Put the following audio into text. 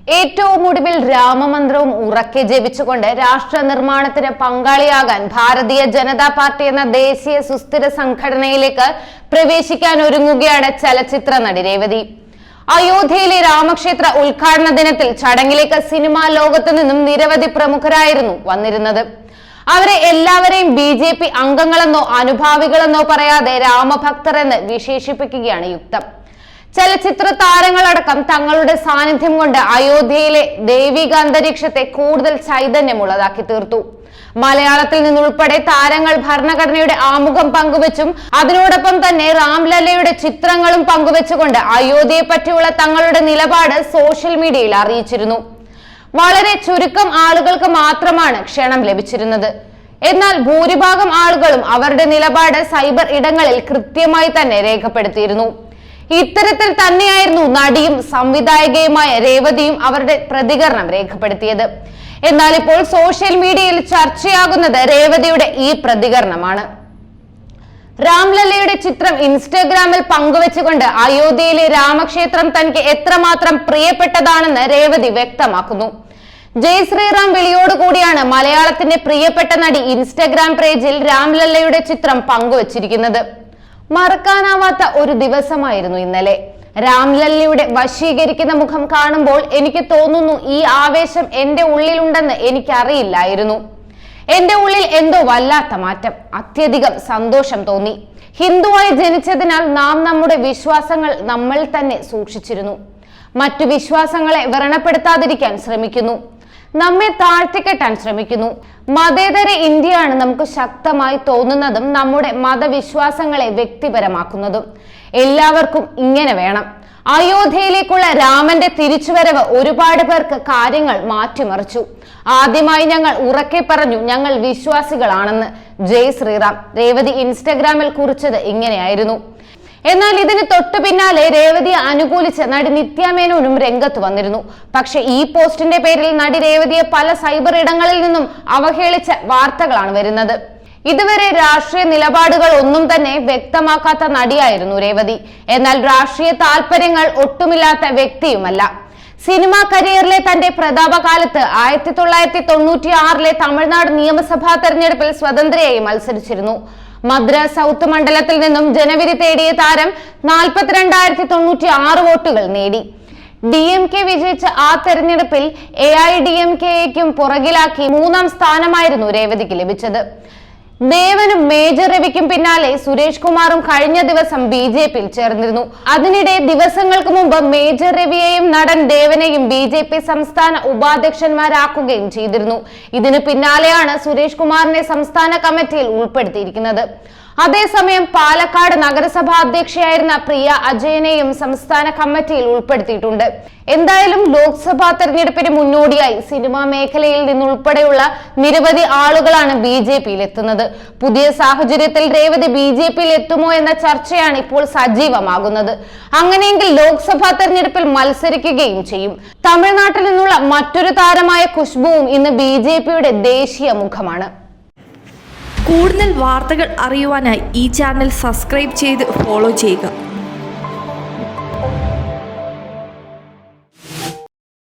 ഏറ്റവും ഒടുവിൽ രാമമന്ത്രവും ഉറക്കെ ജപിച്ചുകൊണ്ട് രാഷ്ട്ര നിർമ്മാണത്തിന് പങ്കാളിയാകാൻ ഭാരതീയ ജനതാ പാർട്ടി എന്ന ദേശീയ സുസ്ഥിര സംഘടനയിലേക്ക് പ്രവേശിക്കാൻ ഒരുങ്ങുകയാണ് ചലച്ചിത്ര നടി രേവതി. അയോധ്യയിലെ രാമക്ഷേത്ര ഉദ്ഘാടന ദിനത്തിൽ ചടങ്ങിലേക്ക് സിനിമാ ലോകത്തു നിന്നും നിരവധി പ്രമുഖരായിരുന്നു വന്നിരുന്നത്. അവരെ എല്ലാവരെയും BJP അംഗങ്ങളെന്നോ അനുഭാവികളെന്നോ പറയാതെ രാമഭക്തർ എന്ന് വിശേഷിപ്പിക്കുകയാണ് യുക്തം. ചലച്ചിത്ര താരങ്ങളടക്കം തങ്ങളുടെ സാന്നിധ്യം കൊണ്ട് അയോധ്യയിലെ ദൈവിക അന്തരീക്ഷത്തെ കൂടുതൽ ചൈതന്യമുള്ളതാക്കി തീർത്തു. മലയാളത്തിൽ നിന്നുൾപ്പെടെ താരങ്ങൾ ഭരണഘടനയുടെ ആമുഖം പങ്കുവച്ചും അതിനോടൊപ്പം തന്നെ രാംലല്ലയുടെ ചിത്രങ്ങളും പങ്കുവെച്ചുകൊണ്ട് അയോധ്യയെ പറ്റിയുള്ള തങ്ങളുടെ നിലപാട് സോഷ്യൽ മീഡിയയിൽ അറിയിച്ചിരുന്നു. വളരെ ചുരുക്കം ആളുകൾക്ക് മാത്രമാണ് ക്ഷണം ലഭിച്ചിരുന്നത്. എന്നാൽ ഭൂരിഭാഗം ആളുകളും അവരുടെ നിലപാട് സൈബർ ഇടങ്ങളിൽ കൃത്യമായി തന്നെ രേഖപ്പെടുത്തിയിരുന്നു. ഇത്തരത്തിൽ തന്നെയായിരുന്നു നടിയും സംവിധായകയുമായ രേവതിയും അവരുടെ പ്രതികരണം രേഖപ്പെടുത്തിയത്. എന്നാൽ ഇപ്പോൾ സോഷ്യൽ മീഡിയയിൽ ചർച്ചയാകുന്നത് രേവതിയുടെ ഈ പ്രതികരണമാണ്. രാംലല്ലയുടെ ചിത്രം ഇൻസ്റ്റഗ്രാമിൽ പങ്കുവെച്ചുകൊണ്ട് അയോധ്യയിലെ രാമക്ഷേത്രം തനിക്ക് എത്രമാത്രം പ്രിയപ്പെട്ടതാണെന്ന് രേവതി വ്യക്തമാക്കുന്നു. ജയ് ശ്രീറാം വിളിയോടുകൂടിയാണ് മലയാളത്തിന്റെ പ്രിയപ്പെട്ട നടി ഇൻസ്റ്റഗ്രാം പേജിൽ രാംലല്ലയുടെ ചിത്രം പങ്കുവച്ചിരിക്കുന്നത്. മറക്കാനാവാത്ത ഒരു ദിവസമായിരുന്നു ഇന്നലെ. രാംലല്ലയുടെ വശീകരിക്കുന്ന മുഖം കാണുമ്പോൾ എനിക്ക് തോന്നുന്നു ഈ ആവേശം എന്റെ ഉള്ളിലുണ്ടെന്ന് എനിക്കറിയില്ലായിരുന്നു. എന്റെ ഉള്ളിൽ എന്തോ വല്ലാത്ത മാറ്റം, അത്യധികം സന്തോഷം തോന്നി. ഹിന്ദുവായി ജനിച്ചതിനാൽ നാം നമ്മുടെ വിശ്വാസങ്ങൾ നമ്മൾ തന്നെ സൂക്ഷിച്ചിരുന്നു. മറ്റു വിശ്വാസങ്ങളെ വ്രണപ്പെടുത്താതിരിക്കാൻ ശ്രമിക്കുന്നു, നമ്മെ താഴ്ത്തിക്കെട്ടാൻ ശ്രമിക്കുന്നു. മതേതര ഇന്ത്യയാണ് നമുക്ക് ശക്തമായി തോന്നുന്നതും നമ്മുടെ മതവിശ്വാസങ്ങളെ വ്യക്തിപരമാക്കുന്നതും. എല്ലാവർക്കും ഇങ്ങനെ വേണം. അയോധ്യയിലേക്കുള്ള രാമന്റെ തിരിച്ചുവരവ് ഒരുപാട് പേർക്ക് കാര്യങ്ങൾ മാറ്റിമറിച്ചു. ആദ്യമായി ഞങ്ങൾ ഉറക്കെ പറഞ്ഞു ഞങ്ങൾ വിശ്വാസികളാണെന്ന്. ജയ് ശ്രീറാം. രേവതി ഇൻസ്റ്റഗ്രാമിൽ കുറിച്ചത് ഇങ്ങനെയായിരുന്നു. എന്നാൽ ഇതിന് തൊട്ടു പിന്നാലെ രേവതിയെ അനുകൂലിച്ച് നടി നിത്യ മേനോനും രംഗത്ത് വന്നിരുന്നു. പക്ഷെ ഈ പോസ്റ്റിന്റെ പേരിൽ നടി രേവതിയെ പല സൈബർ ഇടങ്ങളിൽ നിന്നും അവഹേളിച്ച വാർത്തകളാണ് വരുന്നത്. ഇതുവരെ രാഷ്ട്രീയ നിലപാടുകൾ ഒന്നും തന്നെ വ്യക്തമാക്കാത്ത നടിയായിരുന്നു രേവതി. എന്നാൽ രാഷ്ട്രീയ താല്പര്യങ്ങൾ ഒട്ടുമില്ലാത്ത വ്യക്തിയുമല്ല. സിനിമാ കരിയറിലെ തന്റെ പ്രതാപകാലത്ത് 1996 തമിഴ്നാട് നിയമസഭാ തെരഞ്ഞെടുപ്പിൽ സ്വതന്ത്രയായി മത്സരിച്ചിരുന്നു. മദ്രാസ് സൗത്ത് മണ്ഡലത്തിൽ നിന്നും ജനവിധി തേടിയ താരം 42,096 വോട്ടുകൾ നേടി. DMK വിജയിച്ച ആ തെരഞ്ഞെടുപ്പിൽ AIDMKയ്ക്കും പുറകിലാക്കി 3ാം സ്ഥാനമായിരുന്നു രേവതിക്ക് ലഭിച്ചത്. ദേവനും മേജർ രവിക്കും പിന്നാലെ സുരേഷ് കുമാറും കഴിഞ്ഞ ദിവസം BJPയിൽ ചേർന്നിരുന്നു. അതിനിടെ ദിവസങ്ങൾക്ക് മുമ്പ് മേജർ രവിയെയും നടൻ ദേവനെയും BJP സംസ്ഥാന ഉപാധ്യക്ഷന്മാരാക്കുകയും ചെയ്തിരുന്നു. ഇതിന് പിന്നാലെയാണ് സുരേഷ് കുമാറിനെ സംസ്ഥാന കമ്മിറ്റിയിൽ ഉൾപ്പെടുത്തിയിരിക്കുന്നത്. അതേസമയം പാലക്കാട് നഗരസഭാ അധ്യക്ഷയായിരുന്ന പ്രിയ അജയനെയും സംസ്ഥാന കമ്മിറ്റിയിൽ ഉൾപ്പെടുത്തിയിട്ടുണ്ട്. എന്തായാലും ലോക്സഭാ തെരഞ്ഞെടുപ്പിന് മുന്നോടിയായി സിനിമാ മേഖലയിൽ നിന്നുൾപ്പെടെയുള്ള നിരവധി ആളുകളാണ് BJPയിൽ എത്തുന്നത്. പുതിയ സാഹചര്യത്തിൽ രേവതി BJPയിൽ എത്തുമോ എന്ന ചർച്ചയാണ് ഇപ്പോൾ സജീവമാകുന്നത്. അങ്ങനെയെങ്കിൽ ലോക്സഭാ തെരഞ്ഞെടുപ്പിൽ മത്സരിക്കുകയും ചെയ്യും. തമിഴ്നാട്ടിൽ നിന്നുള്ള മറ്റൊരു താരമായ ഖുശ്ബുവും ഇന്ന് BJPയുടെ ദേശീയ മുഖമാണ്. കൂടുതൽ വാർത്തകൾ അറിയുവാനായി ഈ ചാനൽ സബ്സ്ക്രൈബ് ചെയ്ത് ഫോളോ ചെയ്യുക.